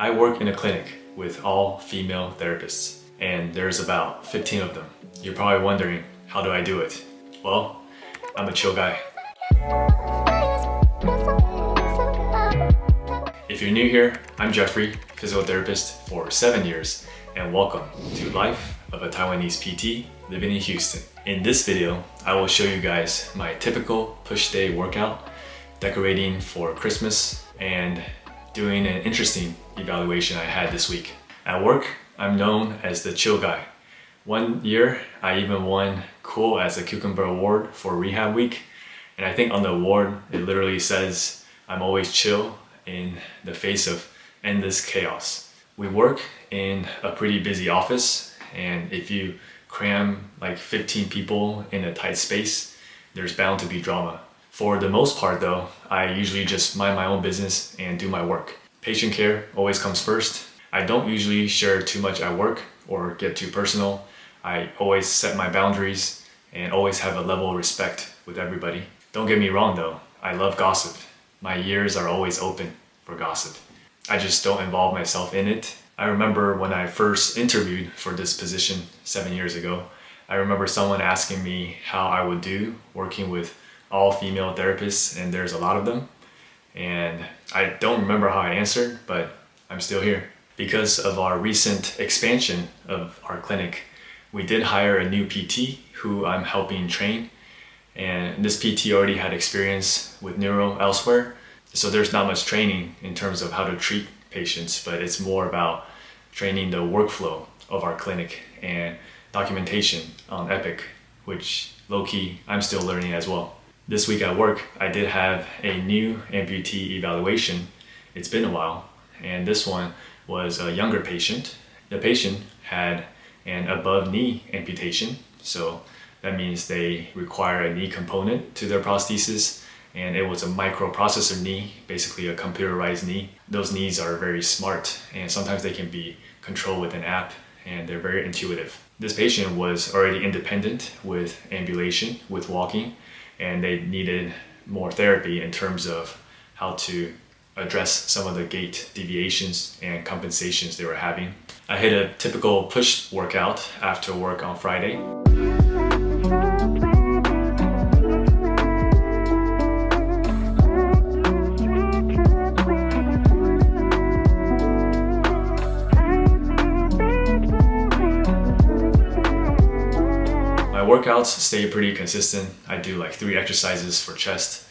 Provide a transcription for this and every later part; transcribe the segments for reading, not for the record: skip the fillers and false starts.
I work in a clinic with all female therapists, and there's about 15 of them. You're probably wondering, how do I do it? Well, I'm a chill guy. If you're new here, I'm Jeffrey, physical therapist for 7 years, and welcome to Life of a Taiwanese PT living in Houston. In this video, I will show you guys my typical push day workout, decorating for Christmas, and doing an interesting evaluation I had this week. At work, I'm known as the chill guy. One year, I even won Cool as a Cucumber Award for Rehab Week, and I think on the award, it literally says, I'm always chill in the face of endless chaos. We work in a pretty busy office, and if you cram like 15 people in a tight space, there's bound to be drama. For the most part though, I usually just mind my own business and do my work. Patient care always comes first. I don't usually share too much at work or get too personal. I always set my boundaries and always have a level of respect with everybody. Don't get me wrong though, I love gossip. My ears are always open for gossip. I just don't involve myself in it. I remember when I first interviewed for this position 7 years ago, I remember someone asking me how I would do working with all female therapists, and there's a lot of them. And I don't remember how I answered, but I'm still here. Because of our recent expansion of our clinic, we did hire a new PT who I'm helping train. And this PT already had experience with neuro elsewhere. So there's not much training in terms of how to treat patients, but it's more about training the workflow of our clinic and documentation on Epic, which low-key I'm still learning as well. This week at work, I did have a new amputee evaluation. It's been a while, and this one was a younger patient. The patient had an above knee amputation, so that means they require a knee component to their prosthesis, and it was a microprocessor knee, basically a computerized knee. Those knees are very smart, and sometimes they can be controlled with an app, and they're very intuitive. This patient was already independent with ambulation, with walking, and they needed more therapy in terms of how to address some of the gait deviations and compensations they were having. I hit a typical push workout after work on Friday. My workouts stay pretty consistent. I do like 3 exercises for chest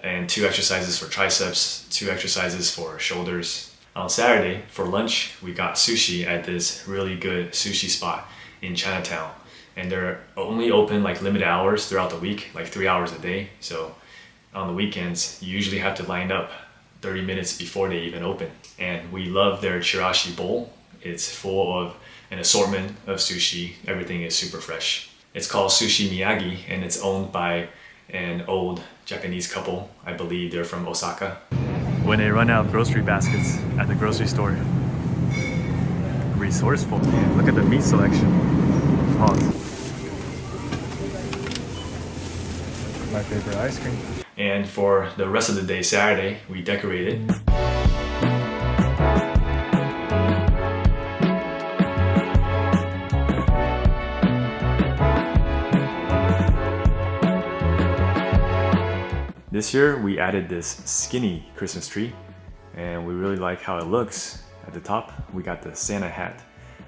and 2 exercises for triceps, 2 exercises for shoulders. On Saturday for lunch, we got sushi at this really good sushi spot in Chinatown. And they're only open like limited hours throughout the week, like 3 hours a day. So on the weekends, you usually have to line up 30 minutes before they even open. And we love their chirashi bowl. It's full of an assortment of sushi. Everything is super fresh. It's called Sushi Miyagi, and it's owned by an old Japanese couple. I believe they're from Osaka. When they run out of grocery baskets at the grocery store. Resourceful, man. Look at the meat selection. Pause. My favorite ice cream. And for the rest of the day, Saturday, we decorated. This year we added this skinny Christmas tree, and we really like how it looks. At the top we got the Santa hat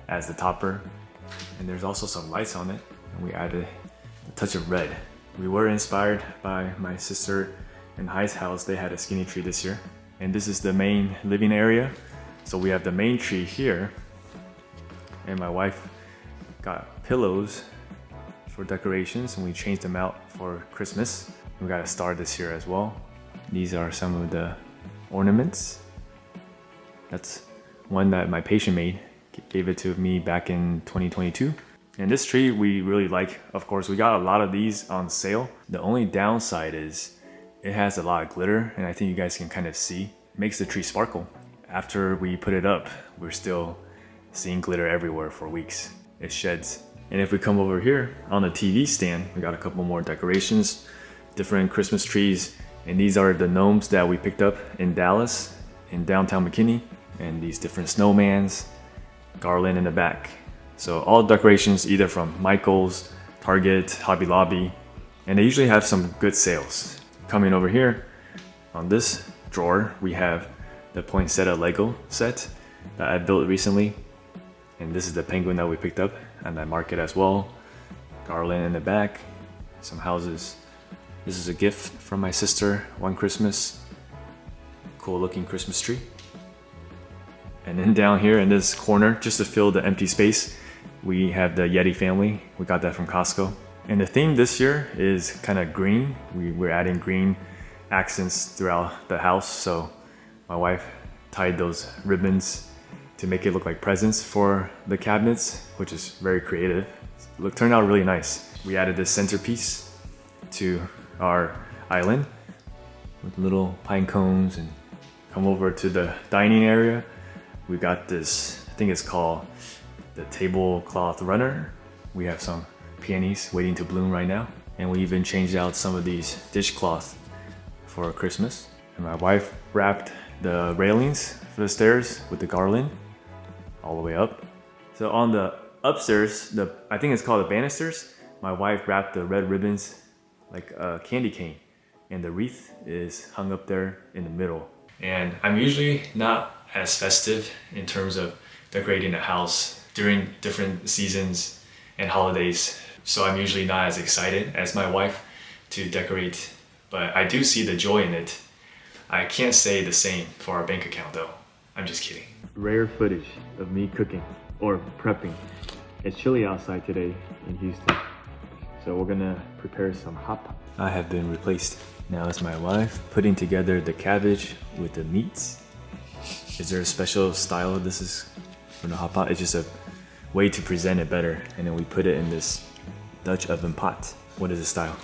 as the topper, and there's also some lights on it, and we added a touch of red. We were inspired by my sister and Hi's house. They had a skinny tree this year, and this is the main living area. So we have the main tree here, and my wife got pillows for decorations, and we changed them out for Christmas. We got a star this year as well. These are some of the ornaments. That's one that my patient made, gave it to me back in 2022. And this tree we really like. Of course, we got a lot of these on sale. The only downside is it has a lot of glitter, and I think you guys can kind of see. It makes the tree sparkle. After we put it up, we're still seeing glitter everywhere for weeks. It sheds. And if we come over here on the TV stand, we got a couple more decorations. Different Christmas trees, and these are the gnomes that we picked up in Dallas, in downtown McKinney. and these different snowmans, garland in the back. So all decorations either from Michael's, Target, Hobby Lobby, and they usually have some good sales. Coming over here, on this drawer, we have the poinsettia Lego set that I built recently. And this is the penguin that we picked up at that market as well. Garland in the back, some houses. This is a gift from my sister one Christmas. Cool looking Christmas tree. And then down here in this corner, just to fill the empty space, we have the Yeti family. We got that from Costco. And the theme this year is kind of green. We're adding green accents throughout the house. So my wife tied those ribbons to make it look like presents for the cabinets, which is very creative. It turned out really nice. We added this centerpiece to our island with little pine cones, and come over to the dining area. We got this, I think it's called the tablecloth runner. We have some peonies waiting to bloom right now. And we even changed out some of these dishcloths for Christmas. And my wife wrapped the railings for the stairs with the garland all the way up. So on the upstairs, I think it's called the banisters, my wife wrapped the red ribbons like a candy cane, and the wreath is hung up there in the middle. And I'm usually not as festive in terms of decorating the house during different seasons and holidays, so I'm usually not as excited as my wife to decorate, but I do see the joy in it. I can't say the same for our bank account though. I'm just kidding. Rare footage of me cooking or prepping. It's chilly outside today in Houston, so we're gonna prepare some hot pot. I have been replaced. Now it's my wife putting together the cabbage with the meats. Is there a special style this is for the hot pot? It's just a way to present it better, and then we put it in this Dutch oven pot. What is the style?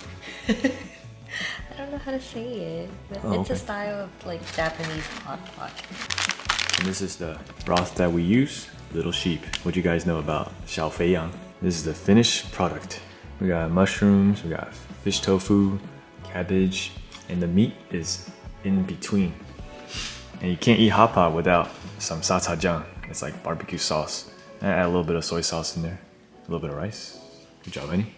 I don't know how to say it, but it's a style of like Japanese hot pot. And this is the broth that we use, Little Sheep. What do you guys know about xiao fei yang? This is the finished product. We got mushrooms, we got fish tofu, cabbage, and the meat is in between. And you can't eat hot pot without some sacajang. It's like barbecue sauce. I add a little bit of soy sauce in there, a little bit of rice. Good job, Annie.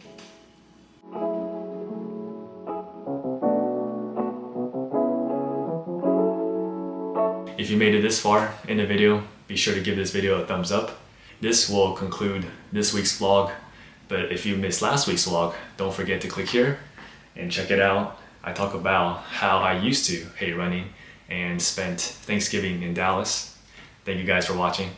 If you made it this far in the video, be sure to give this video a thumbs up. This will conclude this week's vlog, but if you missed last week's vlog, don't forget to click here and check it out. I talk about how I used to hate running and spent Thanksgiving in Dallas. Thank you guys for watching.